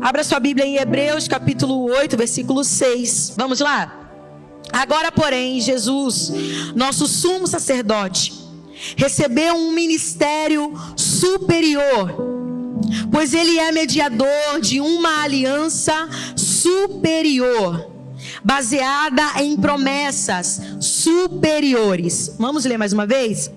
Abra sua Bíblia em Hebreus capítulo 8, versículo 6. Vamos lá? Agora, porém, Jesus, nosso sumo sacerdote, recebeu um ministério superior, pois ele é mediador de uma aliança superior, baseada em promessas superiores. Vamos ler mais uma vez?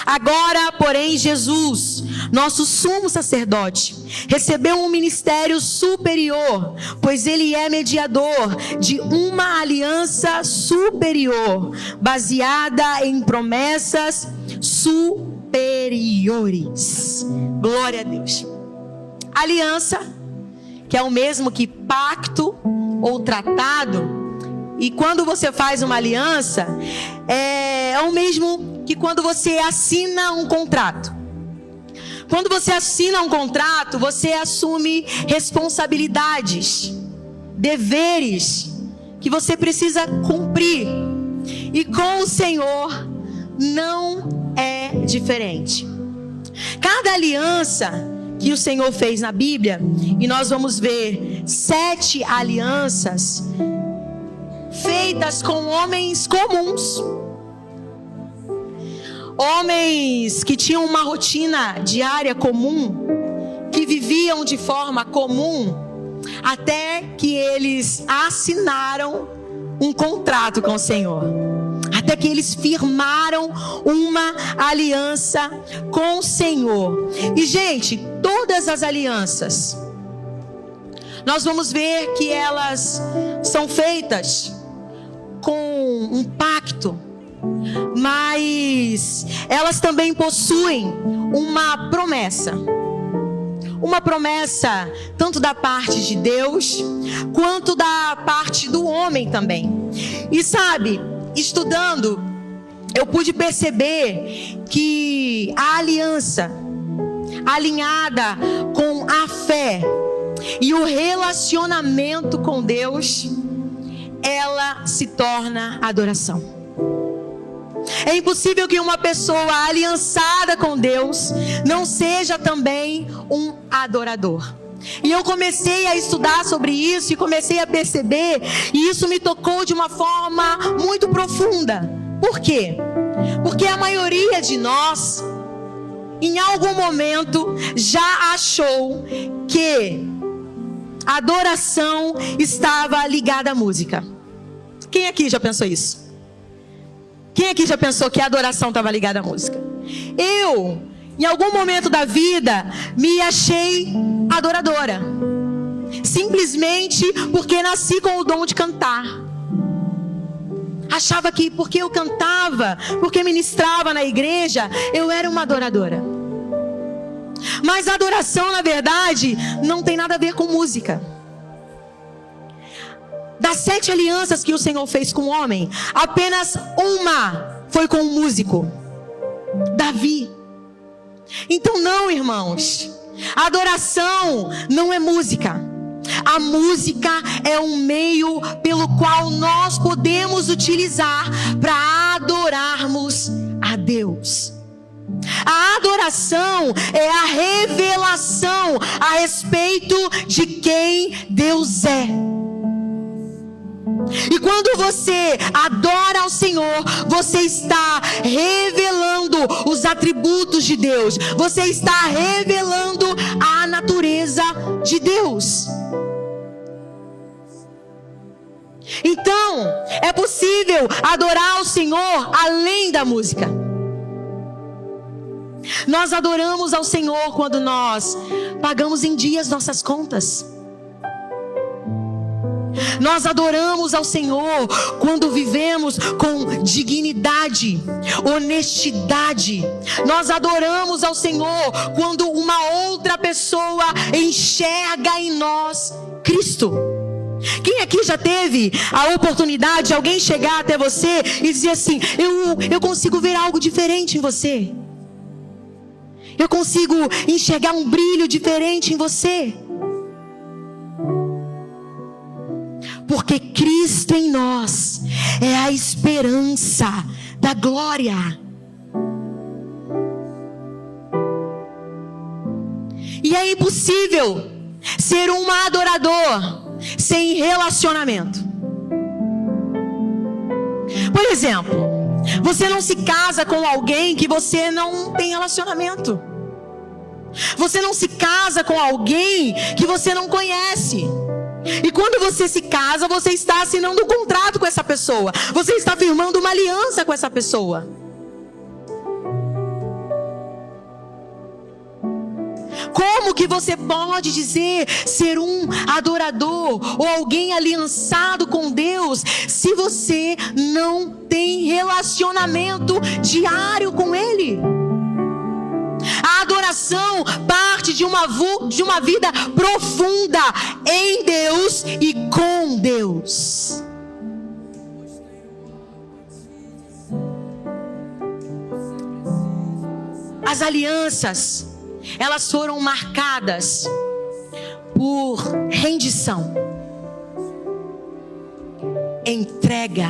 Agora, porém, Jesus, nosso sumo sacerdote, recebeu um ministério superior, pois ele é mediador de uma aliança superior, baseada em promessas superiores. Glória a Deus. Aliança, que é o mesmo que pacto ou tratado. E quando você faz uma aliança, é o mesmo que quando você assina um contrato. Quando você assina um contrato, você assume responsabilidades, deveres que você precisa cumprir. E com o Senhor não é diferente. Cada aliança que o Senhor fez na Bíblia, e nós vamos ver 7 alianças feitas com homens comuns. Homens que tinham uma rotina diária comum, que viviam de forma comum, até que eles assinaram um contrato com o Senhor, até que eles firmaram uma aliança com o Senhor. E gente, todas as alianças, nós vamos ver que elas são feitas com um pacto, mas elas também possuem uma promessa. Uma promessa tanto da parte de Deus, quanto da parte do homem também. E sabe, estudando, eu pude perceber que a aliança, alinhada com a fé e o relacionamento com Deus, ela se torna adoração. É impossível que uma pessoa aliançada com Deus não seja também um adorador. E eu comecei a estudar sobre isso e comecei a perceber, e isso me tocou de uma forma muito profunda. Por quê? Porque a maioria de nós, em algum momento, já achou que a adoração estava ligada à música. Quem aqui já pensou isso? Quem aqui já pensou que a adoração estava ligada à música? Eu, em algum momento da vida, me achei adoradora. Simplesmente porque nasci com o dom de cantar. Achava que porque eu cantava, porque ministrava na igreja, eu era uma adoradora. Mas a adoração, na verdade, não tem nada a ver com música. Das 7 alianças que o Senhor fez com o homem, apenas uma foi com o músico, Davi. Então não, irmãos, a adoração não é música. A música é um meio pelo qual nós podemos utilizar para adorarmos a Deus. A adoração é a revelação a respeito de quem Deus é. E quando você adora ao Senhor, você está revelando os atributos de Deus. Você está revelando a natureza de Deus. Então, é possível adorar ao Senhor além da música. Nós adoramos ao Senhor quando nós pagamos em dias nossas contas. Nós adoramos ao Senhor quando vivemos com dignidade, honestidade. Nós adoramos ao Senhor quando uma outra pessoa enxerga em nós Cristo. Quem aqui já teve a oportunidade de alguém chegar até você e dizer assim: eu consigo ver algo diferente em você. Eu consigo enxergar um brilho diferente em você. Porque Cristo em nós é a esperança da glória. E é impossível ser um adorador sem relacionamento. Por exemplo, você não se casa com alguém que você não tem relacionamento. Você não se casa com alguém que você não conhece. E quando você se casa, você está assinando um contrato com essa pessoa. Você está firmando uma aliança com essa pessoa. Como que você pode dizer ser um adorador ou alguém aliançado com Deus se você não tem relacionamento diário com Ele? A adoração parte de uma vida profunda em Deus e com Deus. As alianças, elas foram marcadas por rendição, entrega,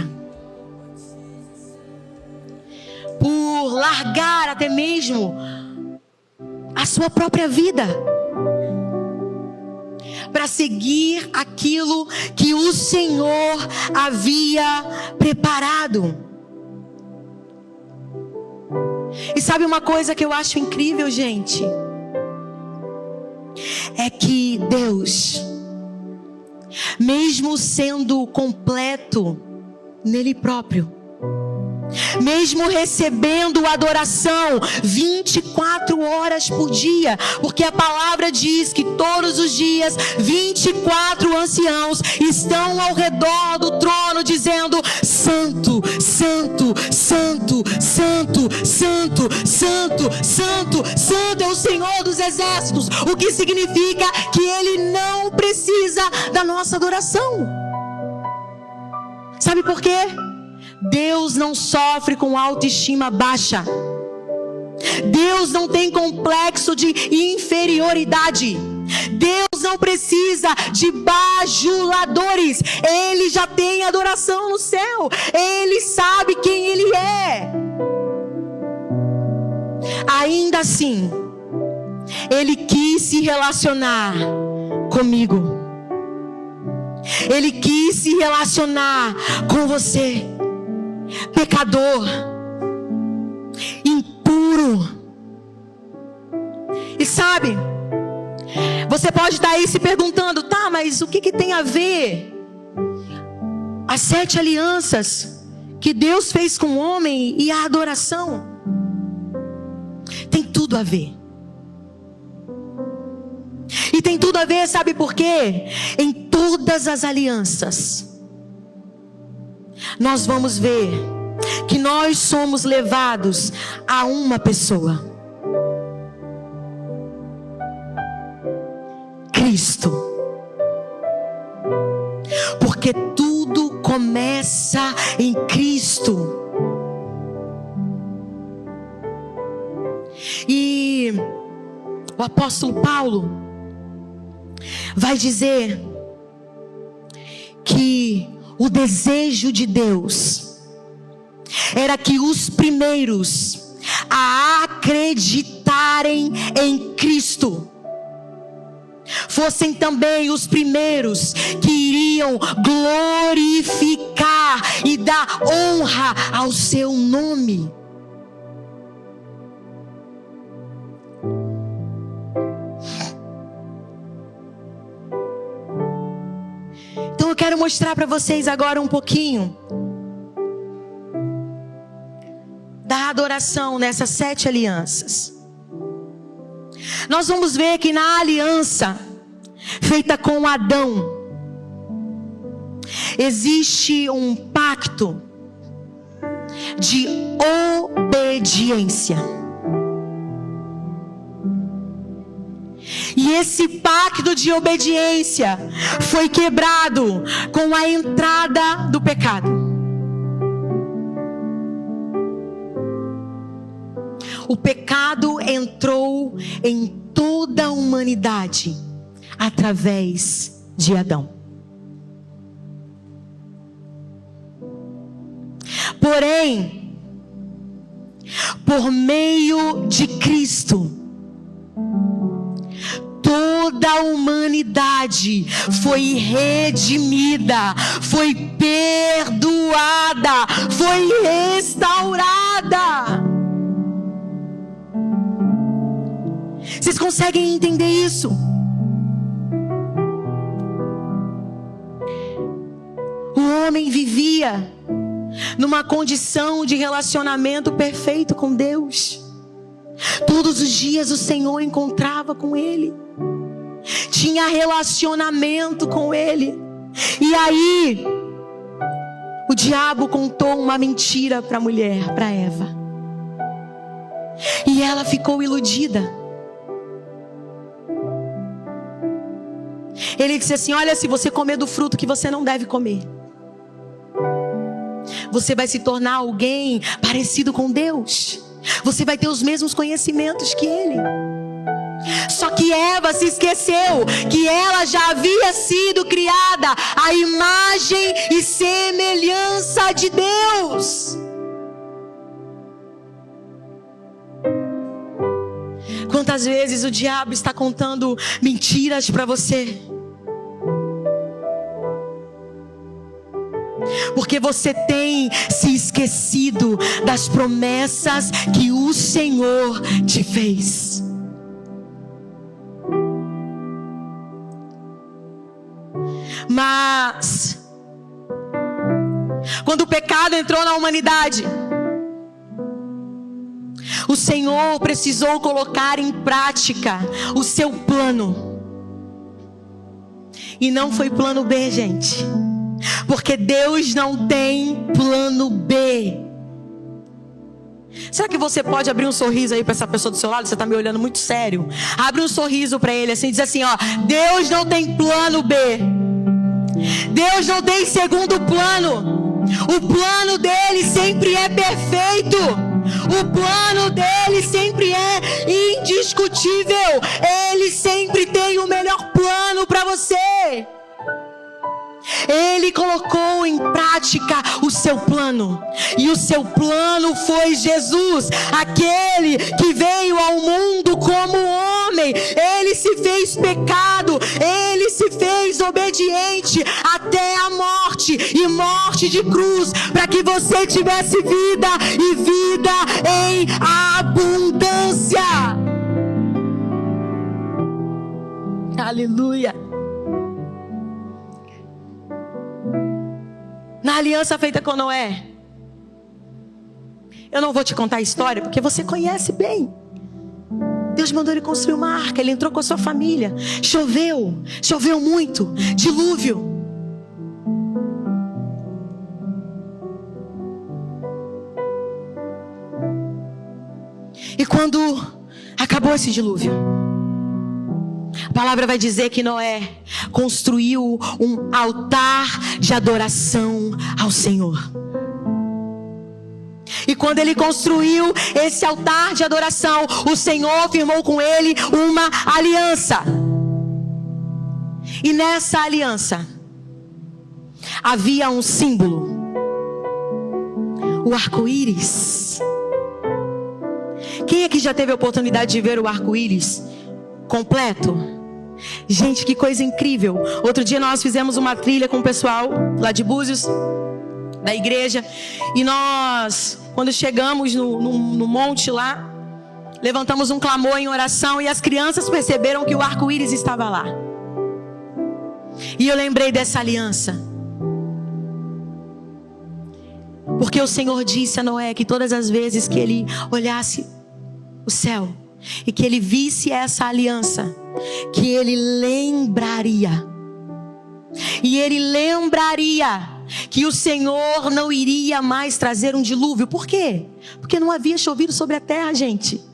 por largar até mesmo a sua própria vida para seguir aquilo que o Senhor havia preparado. E sabe uma coisa que eu acho incrível, gente? É que Deus, mesmo sendo completo nele próprio, mesmo recebendo adoração 24 horas por dia, porque a palavra diz que todos os dias 24 anciãos estão ao redor do trono dizendo: Santo, Santo, Santo, Santo, Santo, Santo, Santo, Santo é o Senhor dos exércitos, o que significa que Ele não precisa da nossa adoração. Sabe por quê? Deus não sofre com autoestima baixa. Deus não tem complexo de inferioridade. Deus não precisa de bajuladores. Ele já tem adoração no céu. Ele sabe quem Ele é. Ainda assim, Ele quis se relacionar comigo. Ele quis se relacionar com você, pecador, impuro. E sabe, você pode estar aí se perguntando: tá, mas o que tem a ver as 7 alianças que Deus fez com o homem e a adoração? Tem tudo a ver. E tem tudo a ver, sabe por quê? Em todas as alianças nós vamos ver que nós somos levados a uma pessoa: Cristo. Porque tudo começa em Cristo. E o apóstolo Paulo vai dizer que o desejo de Deus era que os primeiros a acreditarem em Cristo fossem também os primeiros que iriam glorificar e dar honra ao seu nome. Então eu quero mostrar para vocês agora um pouquinho da adoração nessas 7 alianças. Nós vamos ver que na aliança feita com Adão, existe um pacto de obediência. E esse pacto de obediência foi quebrado com a entrada do pecado. O pecado entrou em toda a humanidade através de Adão. Porém, por meio de Cristo, toda toda a humanidade foi redimida, foi perdoada, foi restaurada. Vocês conseguem entender isso? O homem vivia numa condição de relacionamento perfeito com Deus. Todos os dias o Senhor encontrava com ele, tinha relacionamento com ele. E aí o diabo contou uma mentira para a mulher, para Eva, e ela ficou iludida. Ele disse assim: olha, se você comer do fruto que você não deve comer, você vai se tornar alguém parecido com Deus. Você vai ter os mesmos conhecimentos que Ele. Só que Eva se esqueceu que ela já havia sido criada à imagem e semelhança de Deus. Quantas vezes o diabo está contando mentiras para você? Porque você tem se esquecido das promessas que o Senhor te fez. Mas quando o pecado entrou na humanidade, o Senhor precisou colocar em prática o seu plano. E não foi plano B, gente. Porque Deus não tem plano B. Será que você pode abrir um sorriso aí para essa pessoa do seu lado? Você está me olhando muito sério. Abre um sorriso para ele assim, diz assim, ó: Deus não tem plano B. Deus não tem segundo plano. O plano dele sempre é perfeito. O plano dele sempre é indiscutível. Ele sempre tem o melhor plano para você. Ele colocou em prática o seu plano. E o seu plano foi Jesus, aquele que veio ao mundo como homem. Ele se fez pecado, ele se fez obediente até a morte, e morte de cruz, para que você tivesse vida e vida em abundância. Aleluia. Na aliança feita com Noé, eu não vou te contar a história, porque você conhece bem. Deus mandou ele construir uma arca, ele entrou com a sua família. Choveu muito, dilúvio. E quando acabou esse dilúvio, a palavra vai dizer que Noé construiu um altar de adoração ao Senhor. E quando ele construiu esse altar de adoração, o Senhor firmou com ele uma aliança. E nessa aliança havia um símbolo: o arco-íris. Quem aqui já teve a oportunidade de ver o arco-íris completo? Gente, que coisa incrível. Outro dia nós fizemos uma trilha com o pessoal lá de Búzios, da igreja. E nós, quando chegamos no monte lá, levantamos um clamor em oração. E as crianças perceberam que o arco-íris estava lá. E eu lembrei dessa aliança, porque o Senhor disse a Noé que todas as vezes que ele olhasse o céu e que ele visse essa aliança, que ele lembraria. E ele lembraria que o Senhor não iria mais trazer um dilúvio. Por quê? Porque não havia chovido sobre a terra, gente.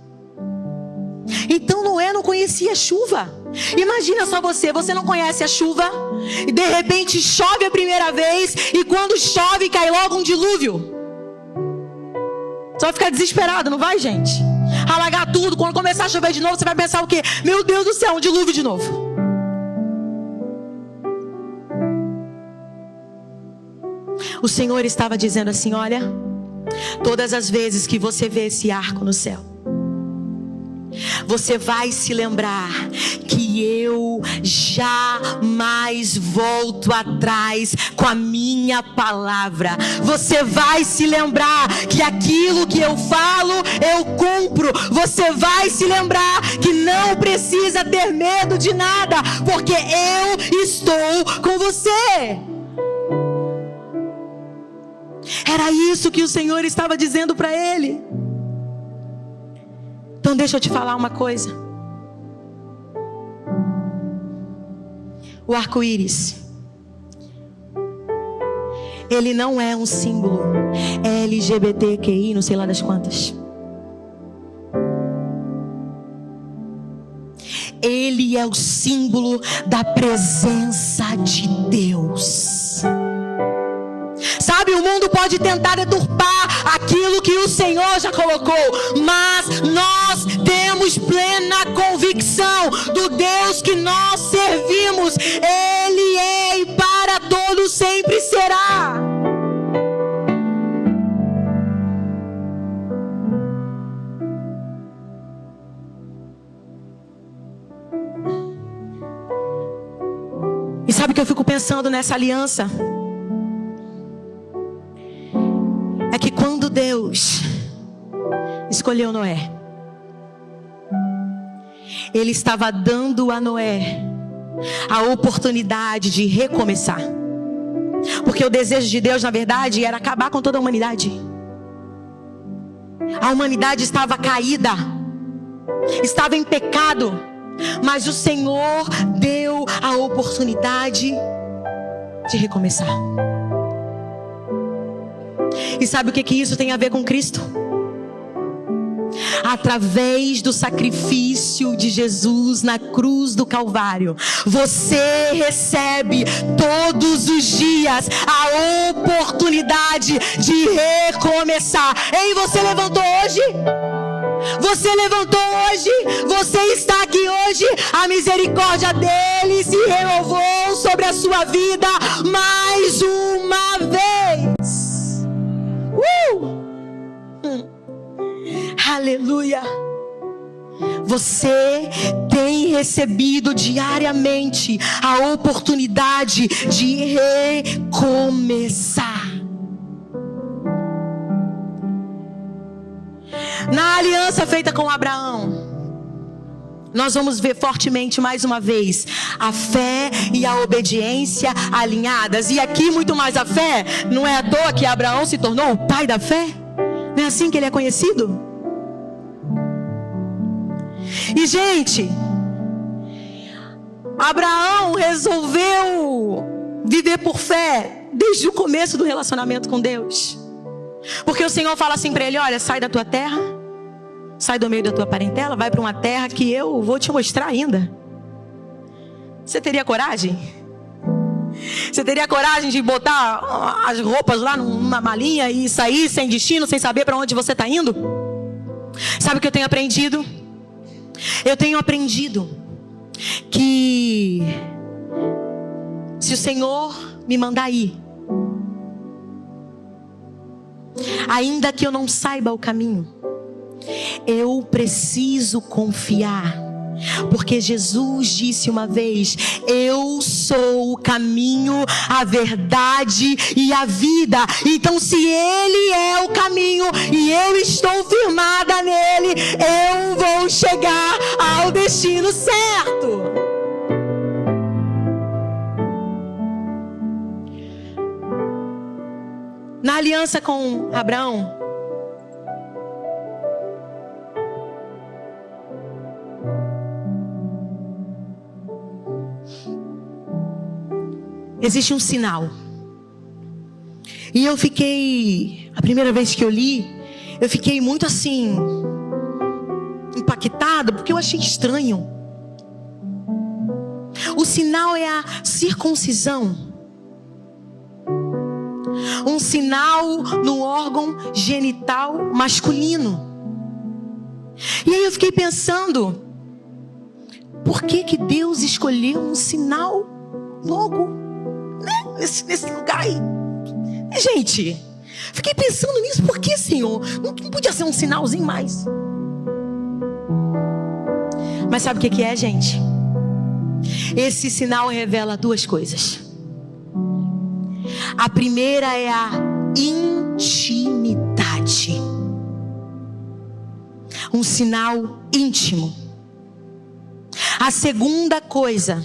Então Noé não conhecia chuva. Imagina só você não conhece a chuva, e de repente chove a primeira vez, e quando chove cai logo um dilúvio. Você vai ficar desesperado, não vai, gente? Alagar tudo. Quando começar a chover de novo, você vai pensar o quê? Meu Deus do céu, um dilúvio de novo. O Senhor estava dizendo assim: olha, todas as vezes que você vê esse arco no céu, você vai se lembrar que eu jamais volto atrás com a minha palavra. Você vai se lembrar que aquilo que eu falo, eu cumpro. Você vai se lembrar que não precisa ter medo de nada, porque eu estou com você. Era isso que o Senhor estava dizendo para ele. Então deixa eu te falar uma coisa. O arco-íris, ele não é um símbolo LGBTQI, não sei lá das quantas. Ele é o símbolo da presença de Deus. Sabe, o mundo pode tentar deturpar aquilo que o Senhor já colocou, mas nós temos plena convicção do Deus que nós servimos. Ele é e para todos sempre será. E sabe o que eu fico pensando nessa aliança? É que quando Deus escolheu Noé, Ele estava dando a Noé a oportunidade de recomeçar. Porque o desejo de Deus, na verdade, era acabar com toda a humanidade. A humanidade estava caída, estava em pecado, mas o Senhor deu a oportunidade de recomeçar. E sabe o que isso tem a ver com Cristo? Através do sacrifício de Jesus na cruz do Calvário, você recebe todos os dias a oportunidade de recomeçar. Ei, você levantou hoje? Você levantou hoje? Você está aqui hoje? A misericórdia dele se renovou sobre a sua vida mais uma vez. Aleluia. Você tem recebido diariamente a oportunidade de recomeçar. Na aliança feita com Abraão, nós vamos ver fortemente mais uma vez a fé e a obediência alinhadas. E aqui muito mais a fé. Não é à toa que Abraão se tornou o pai da fé? Não é assim que ele é conhecido? E gente, Abraão resolveu viver por fé desde o começo do relacionamento com Deus. Porque o Senhor fala assim para ele: olha, sai da tua terra, sai do meio da tua parentela, vai para uma terra que eu vou te mostrar ainda. Você teria coragem? Você teria coragem de botar as roupas lá numa malinha e sair sem destino, sem saber para onde você está indo? Sabe o que eu tenho aprendido? Eu tenho aprendido que se o Senhor me mandar ir, ainda que eu não saiba o caminho, eu preciso confiar. Porque Jesus disse uma vez: eu sou o caminho, a verdade e a vida. Então se Ele é o caminho e eu estou firmada nele, eu vou chegar ao destino certo. Na aliança com Abraão, existe um sinal. E eu fiquei, a primeira vez que eu li, eu fiquei muito assim, impactada, porque eu achei estranho. O sinal é a circuncisão. Um sinal no órgão genital masculino. E aí eu fiquei pensando, por que Deus escolheu um sinal logo nesse lugar aí? Gente, fiquei pensando nisso. Por que, Senhor? Não podia ser um sinalzinho mais? Mas sabe o que é, gente? Esse sinal revela duas coisas. A primeira é a intimidade. Um sinal íntimo. A segunda coisa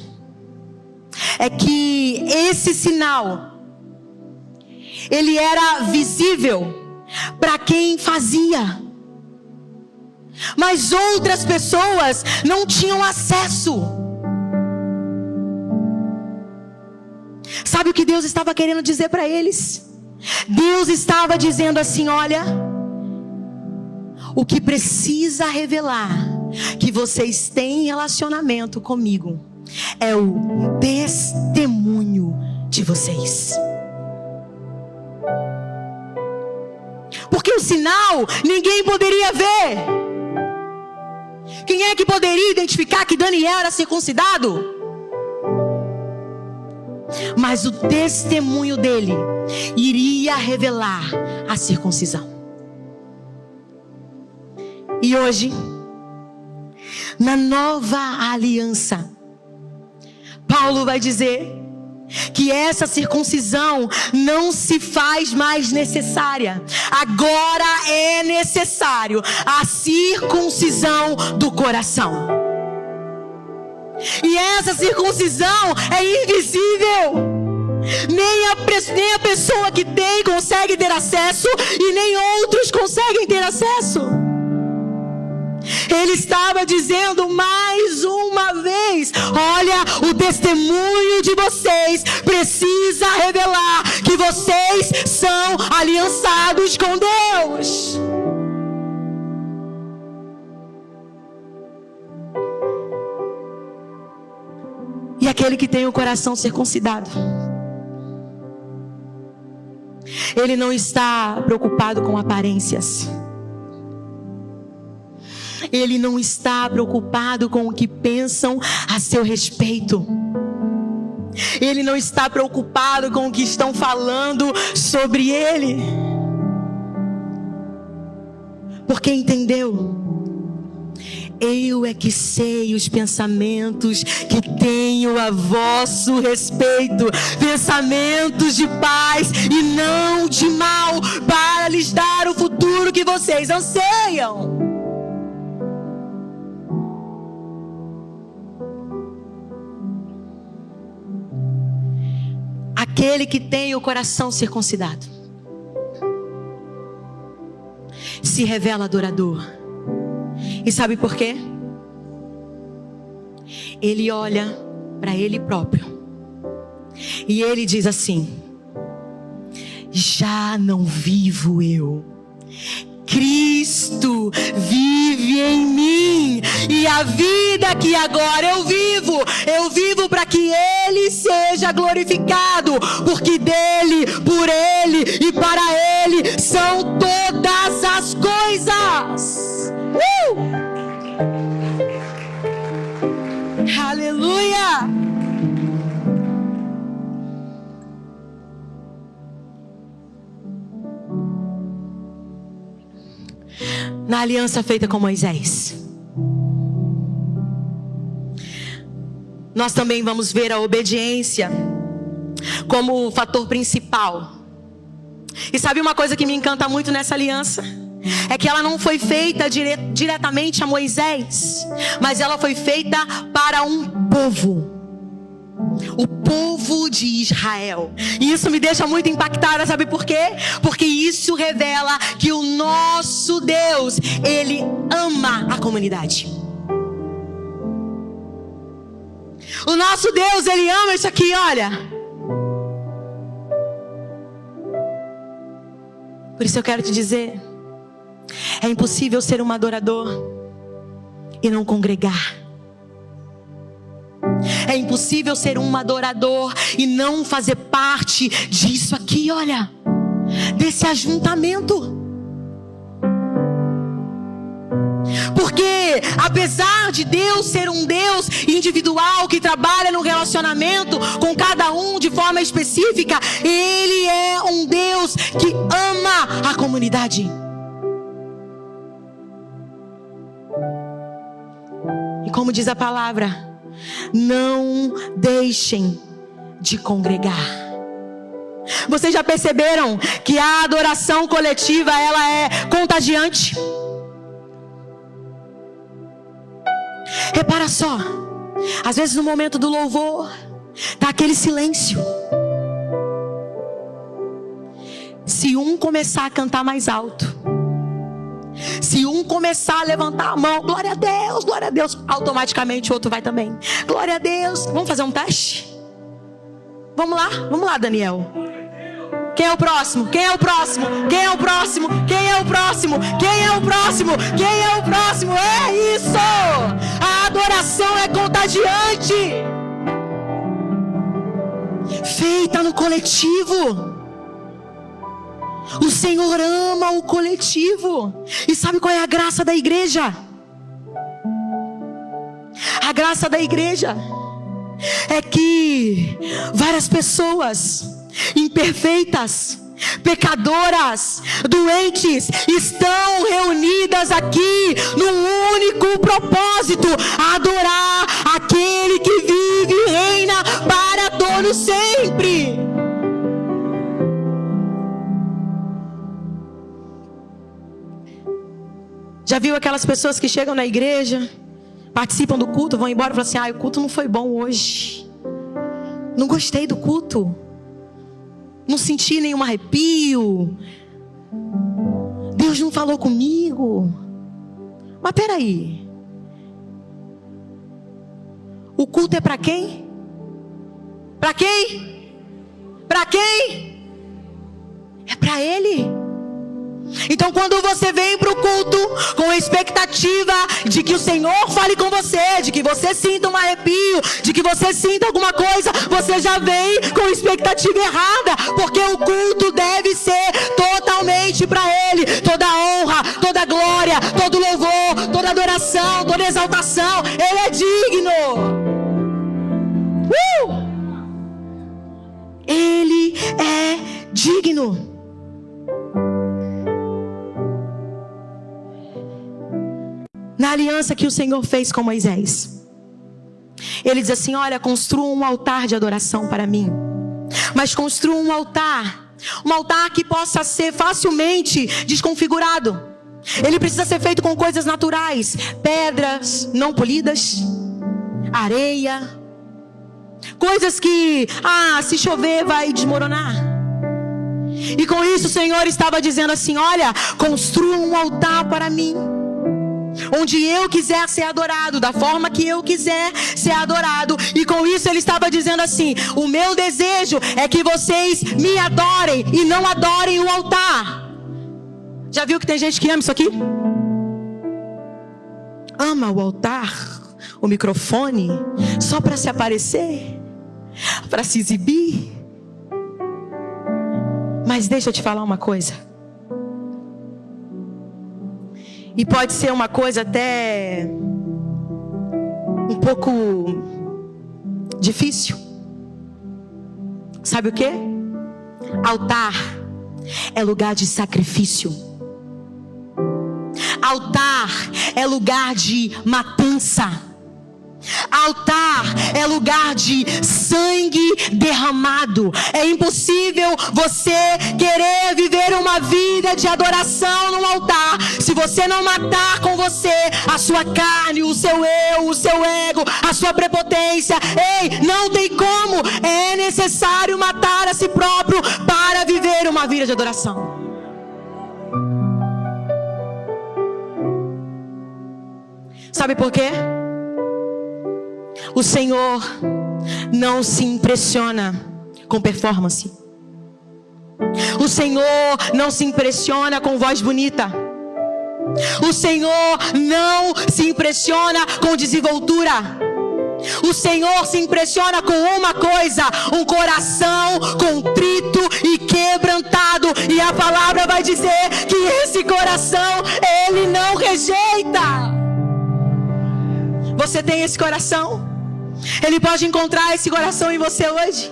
é que esse sinal, ele era visível para quem fazia, mas outras pessoas não tinham acesso. Sabe o que Deus estava querendo dizer para eles? Deus estava dizendo assim: olha, o que precisa revelar que vocês têm relacionamento comigo é o testemunho de vocês. Porque o sinal ninguém poderia ver. Quem é que poderia identificar que Daniel era circuncidado? Mas o testemunho dele iria revelar a circuncisão. E hoje, na nova aliança, Paulo vai dizer que essa circuncisão não se faz mais necessária. Agora é necessário a circuncisão do coração. E essa circuncisão é invisível. Nem a pessoa que tem consegue ter acesso, e nem outros conseguem ter acesso. Ele estava dizendo mais uma vez: olha, o testemunho de vocês precisa revelar que vocês são aliançados com Deus. E aquele que tem o coração circuncidado, ele não está preocupado com aparências. Ele não está preocupado com o que pensam a seu respeito. Ele não está preocupado com o que estão falando sobre ele. Porque entendeu? Eu é que sei os pensamentos que tenho a vosso respeito, pensamentos de paz e não de mal, para lhes dar o futuro que vocês anseiam. Aquele que tem o coração circuncidado se revela adorador. E sabe por quê? Ele olha para ele próprio e ele diz assim: já não vivo eu, Cristo vive em mim. E a vida que agora eu vivo para que Ele seja glorificado, porque dele, por Ele e para Ele são todas as coisas. Aleluia! Na aliança feita com Moisés, nós também vamos ver a obediência como o fator principal. E sabe uma coisa que me encanta muito nessa aliança? É que ela não foi feita diretamente a Moisés, mas ela foi feita para um povo, o povo de Israel. E isso me deixa muito impactada, sabe por quê? Porque isso revela que o nosso Deus, Ele ama a comunidade. O nosso Deus, Ele ama isso aqui, olha. Por isso eu quero te dizer: é impossível ser um adorador e não congregar. É impossível ser um adorador e não fazer parte disso aqui, olha, desse ajuntamento. Porque apesar de Deus ser um Deus individual que trabalha no relacionamento com cada um de forma específica, Ele é um Deus que ama a comunidade. como diz a palavra, não deixem de congregar. Vocês já perceberam que a adoração coletiva, ela é contagiante? Repara só, às vezes no momento do louvor, tá aquele silêncio. Se um começar a cantar mais alto, se um começar a levantar a mão, glória a Deus, automaticamente o outro vai também. Glória a Deus. Vamos fazer um teste? Vamos lá, Daniel. Quem é o próximo? Quem é o próximo? Quem é o próximo? Quem é o próximo? Quem é o próximo? Quem é o próximo? É isso! A adoração é contagiante, feita no coletivo. O Senhor ama o coletivo. E sabe qual é a graça da igreja? A graça da igreja é que várias pessoas imperfeitas, pecadoras, doentes, estão reunidas aqui num único propósito: adorar aquele que vive e reina para todo sempre. Já viu aquelas pessoas que chegam na igreja, participam do culto, vão embora e falam assim: o culto não foi bom hoje, não gostei do culto, não senti nenhum arrepio, Deus não falou comigo. Mas peraí, o culto é para quem? Para quem? Para quem? É para Ele. Então quando você vem para o culto com a expectativa de que o Senhor fale com você, de que você sinta um arrepio, de que você sinta alguma coisa, você já vem com expectativa errada, porque o culto deve ser totalmente para Ele. Toda honra, toda glória, todo louvor, toda adoração, toda exaltação, Ele é digno. Ele é digno. Na aliança que o Senhor fez com Moisés, Ele diz assim: olha, construa um altar de adoração para mim, mas construa um altar que possa ser facilmente desconfigurado. Ele precisa ser feito com coisas naturais, pedras não polidas, areia, coisas que, se chover vai desmoronar. E com isso o Senhor estava dizendo assim: olha, construa um altar para mim, onde eu quiser ser adorado, da forma que eu quiser ser adorado. E com isso Ele estava dizendo assim: o meu desejo é que vocês me adorem e não adorem o altar. Já viu que tem gente que ama isso aqui? Ama o altar, o microfone, só para se aparecer, para se exibir. Mas deixa eu te falar uma coisa, e pode ser uma coisa até um pouco difícil. Sabe o que? Altar é lugar de sacrifício. Altar é lugar de matança. Altar é lugar de sangue derramado. É impossível você querer viver uma vida de adoração num altar se você não matar com você a sua carne, o seu eu, o seu ego, a sua prepotência. Ei, não tem como. É necessário matar a si próprio para viver uma vida de adoração. Sabe por quê? O Senhor não se impressiona com performance. O Senhor não se impressiona com voz bonita. O Senhor não se impressiona com desenvoltura. O Senhor se impressiona com uma coisa: um coração contrito e quebrantado. E a palavra vai dizer que esse coração Ele não rejeita. Você tem esse coração? Ele pode encontrar esse coração em você hoje?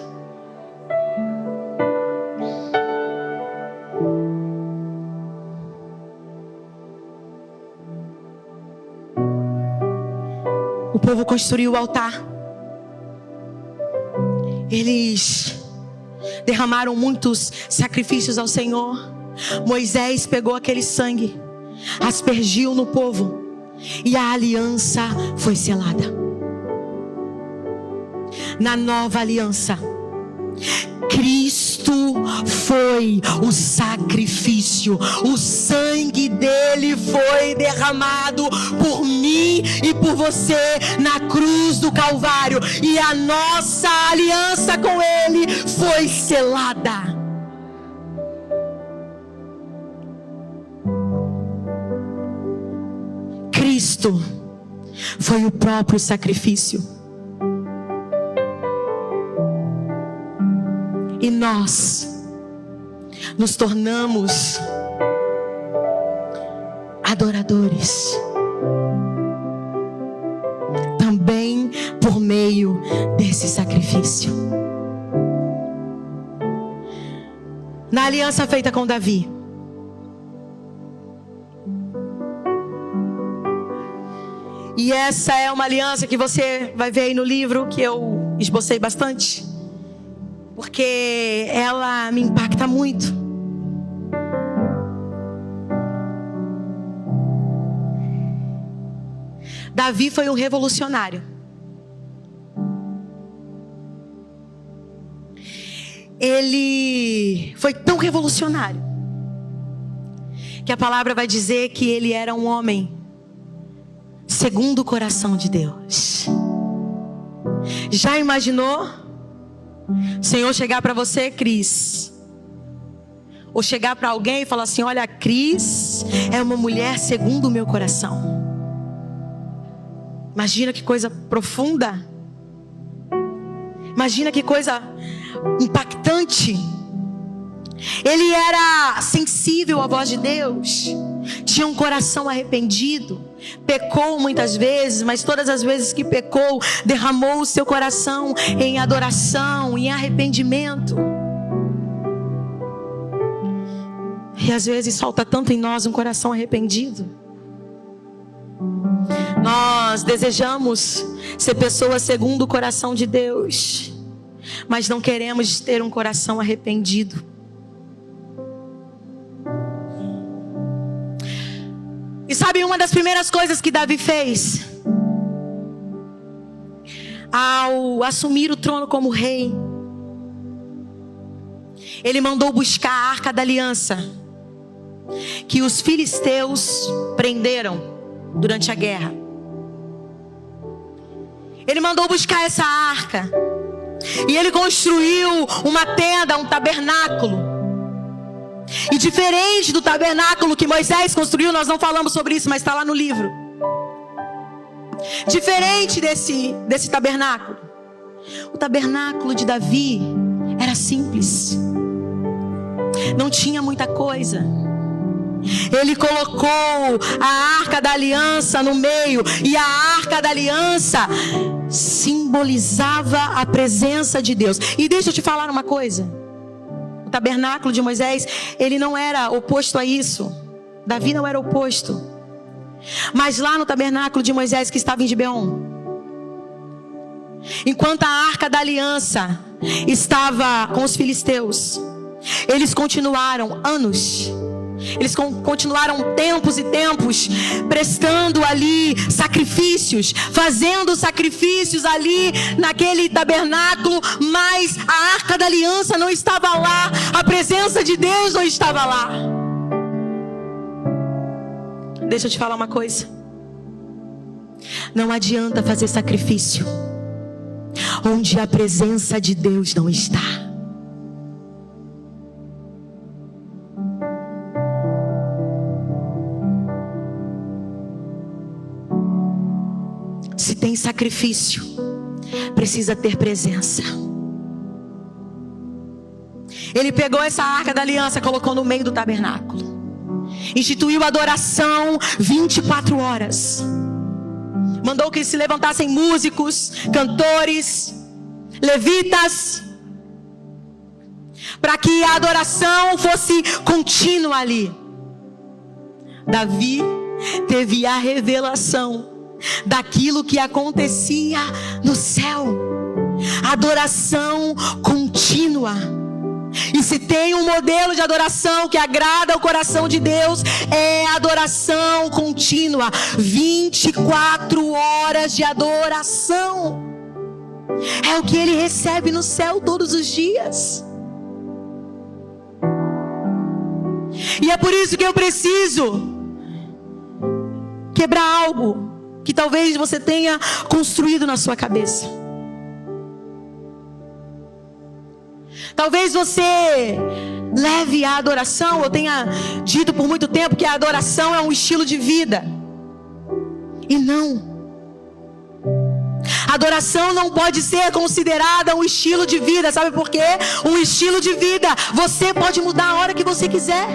O povo construiu o altar. Eles derramaram muitos sacrifícios ao Senhor. Moisés pegou aquele sangue, aspergiu no povo, e a aliança foi selada. Na nova aliança, Cristo foi o sacrifício. O sangue dele foi derramado por mim e por você na cruz do Calvário. E a nossa aliança com ele foi selada. Cristo foi o próprio sacrifício. E nós nos tornamos adoradores também por meio desse sacrifício. Na aliança feita com Davi, e essa é uma aliança que você vai ver aí no livro, que eu esbocei bastante, porque ela me impacta muito. Davi foi um revolucionário. Ele foi tão revolucionário que a palavra vai dizer que ele era um homem segundo o coração de Deus. Já imaginou o Senhor chegar para você, Cris, ou chegar para alguém e falar assim: olha, a Cris é uma mulher segundo o meu coração? Imagina que coisa profunda. Imagina que coisa impactante. Ele era sensível à voz de Deus, tinha um coração arrependido, pecou muitas vezes, mas todas as vezes que pecou, derramou o seu coração em adoração, em arrependimento. E às vezes falta tanto em nós um coração arrependido. Nós desejamos ser pessoas segundo o coração de Deus, mas não queremos ter um coração arrependido. E sabe uma das primeiras coisas que Davi fez ao assumir o trono como rei? Ele mandou buscar a Arca da Aliança, que os filisteus prenderam durante a guerra. Ele mandou buscar essa arca, e ele construiu uma tenda, um tabernáculo. E diferente do tabernáculo que Moisés construiu, nós não falamos sobre isso, mas está lá no livro. Diferente desse tabernáculo, o tabernáculo de Davi era simples, não tinha muita coisa. Ele colocou a Arca da Aliança no meio, e a Arca da Aliança simbolizava a presença de Deus. E deixa eu te falar uma coisa: o tabernáculo de Moisés, ele não era oposto a isso. Davi não era oposto. Mas lá no tabernáculo de Moisés, que estava em Gibeon, enquanto a Arca da Aliança estava com os filisteus, eles continuaram anos, eles continuaram tempos e tempos prestando ali sacrifícios, fazendo sacrifícios ali naquele tabernáculo, mas a Arca da Aliança não estava lá, a presença de Deus não estava lá. Deixa eu te falar uma coisa: não adianta fazer sacrifício onde a presença de Deus não está. Se tem sacrifício, precisa ter presença. Ele pegou essa Arca da Aliança, colocou no meio do tabernáculo, instituiu adoração 24 horas. Mandou que se levantassem músicos, cantores, levitas, para que a adoração fosse contínua ali. Davi teve a revelação daquilo que acontecia no céu. Adoração contínua. E se tem um modelo de adoração que agrada o coração de Deus, é adoração contínua. 24 horas de adoração. É o que Ele recebe no céu todos os dias. E é por isso que eu preciso quebrar algo que talvez você tenha construído na sua cabeça. Talvez você leve a adoração, eu tenha dito por muito tempo que a adoração é um estilo de vida. E não. Adoração não pode ser considerada um estilo de vida. Sabe por quê? Um estilo de vida você pode mudar a hora que você quiser.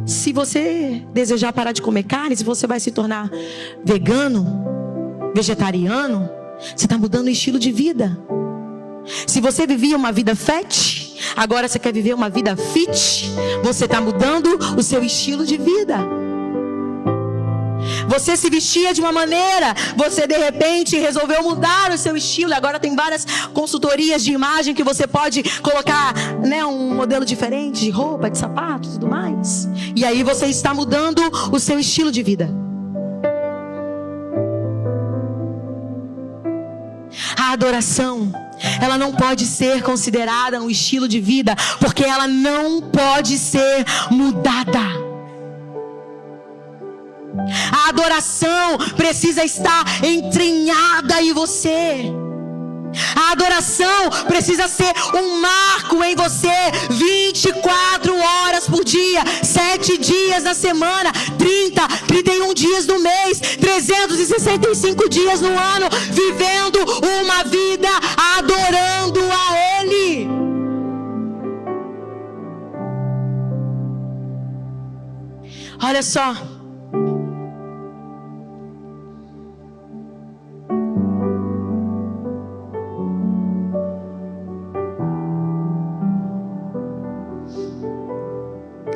Se você desejar parar de comer carne, se você vai se tornar vegano, vegetariano, você está mudando o estilo de vida. Se você vivia uma vida fat, agora você quer viver uma vida fit, você está mudando o seu estilo de vida. Você se vestia de uma maneira, você de repente resolveu mudar o seu estilo. Agora tem várias consultorias de imagem que você pode colocar, né, um modelo diferente de roupa, de sapato e tudo mais. E aí você está mudando o seu estilo de vida. A adoração, ela não pode ser considerada um estilo de vida, porque ela não pode ser mudada. A adoração precisa estar entranhada em você. A adoração precisa ser um marco em você. 24 horas por dia, 7 dias na semana, 31 dias no mês, 365 dias no ano, vivendo uma vida adorando a Ele. Olha só.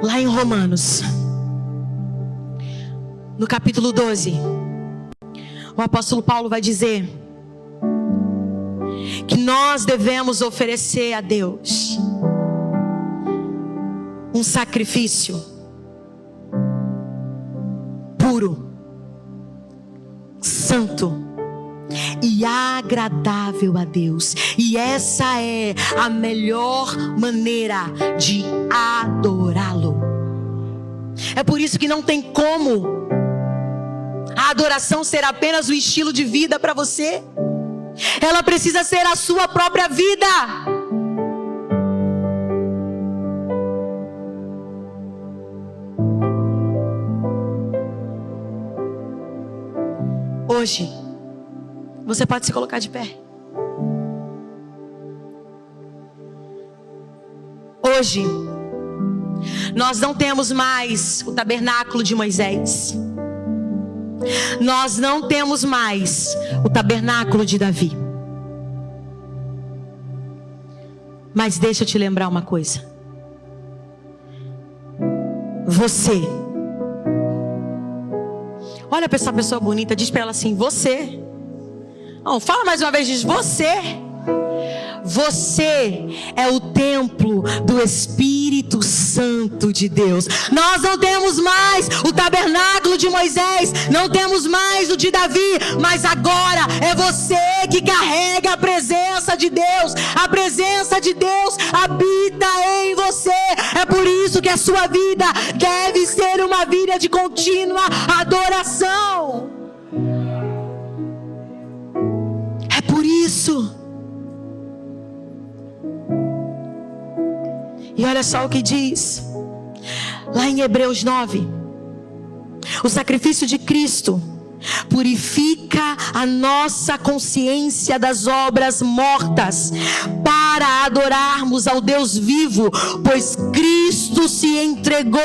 Lá em Romanos, no capítulo 12, o apóstolo Paulo vai dizer que nós devemos oferecer a Deus um sacrifício puro, santo e agradável a Deus. E essa é a melhor maneira de adorá-lo. É por isso que não tem como a adoração ser apenas o estilo de vida para você. Ela precisa ser a sua própria vida. Hoje, você pode se colocar de pé. Hoje, nós não temos mais o tabernáculo de Moisés. Nós não temos mais o tabernáculo de Davi. Mas deixa eu te lembrar uma coisa. Você. Olha para essa pessoa bonita, diz para ela assim: você. Não, fala mais uma vez, diz: você. Você é o templo do Espírito Santo de Deus. Nós não temos mais o tabernáculo de Moisés, não temos mais o de Davi, mas agora é você que carrega a presença de Deus. A presença de Deus habita em você. É por isso que a sua vida deve ser uma vida de contínua adoração. É por isso. E olha só o que diz lá em Hebreus 9: o sacrifício de Cristo purifica a nossa consciência das obras mortas, para adorarmos ao Deus vivo, pois Cristo se entregou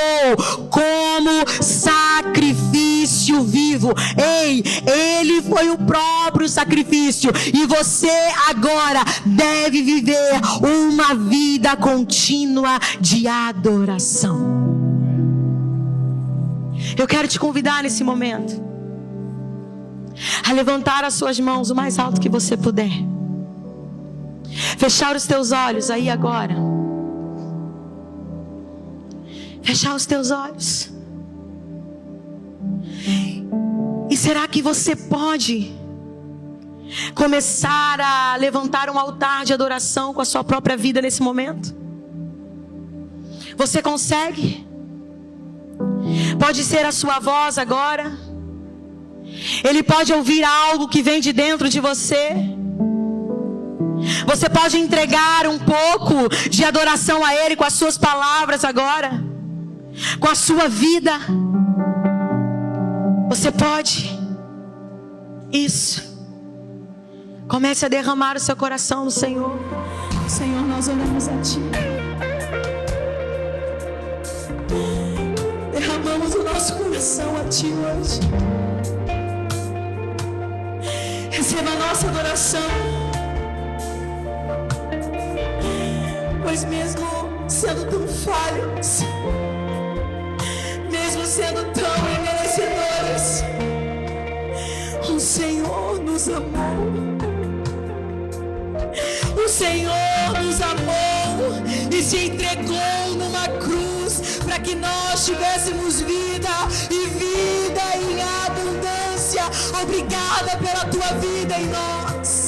como sacrifício vivo. Ei, Ele foi o próprio sacrifício, e você agora deve viver uma vida contínua de adoração. Eu quero te convidar nesse momento a levantar as suas mãos o mais alto que você puder. Fechar os teus olhos aí agora. Fechar os teus olhos. E será que você pode começar a levantar um altar de adoração com a sua própria vida nesse momento? Você consegue? Pode ser a sua voz agora. Ele pode ouvir algo que vem de dentro de você. Você pode entregar um pouco de adoração a Ele com as suas palavras agora, com a sua vida. Você pode. Isso. Comece a derramar o seu coração no Senhor. Senhor, nós oramos a Ti. Derramamos o nosso coração a Ti hoje. Receba a nossa adoração. Pois mesmo sendo tão falhos, mesmo sendo tão imerecedores, o Senhor nos amou. O Senhor nos amou e se entregou numa cruz para que nós tivéssemos vida e vida em abundância. Obrigada pela tua vida em nós.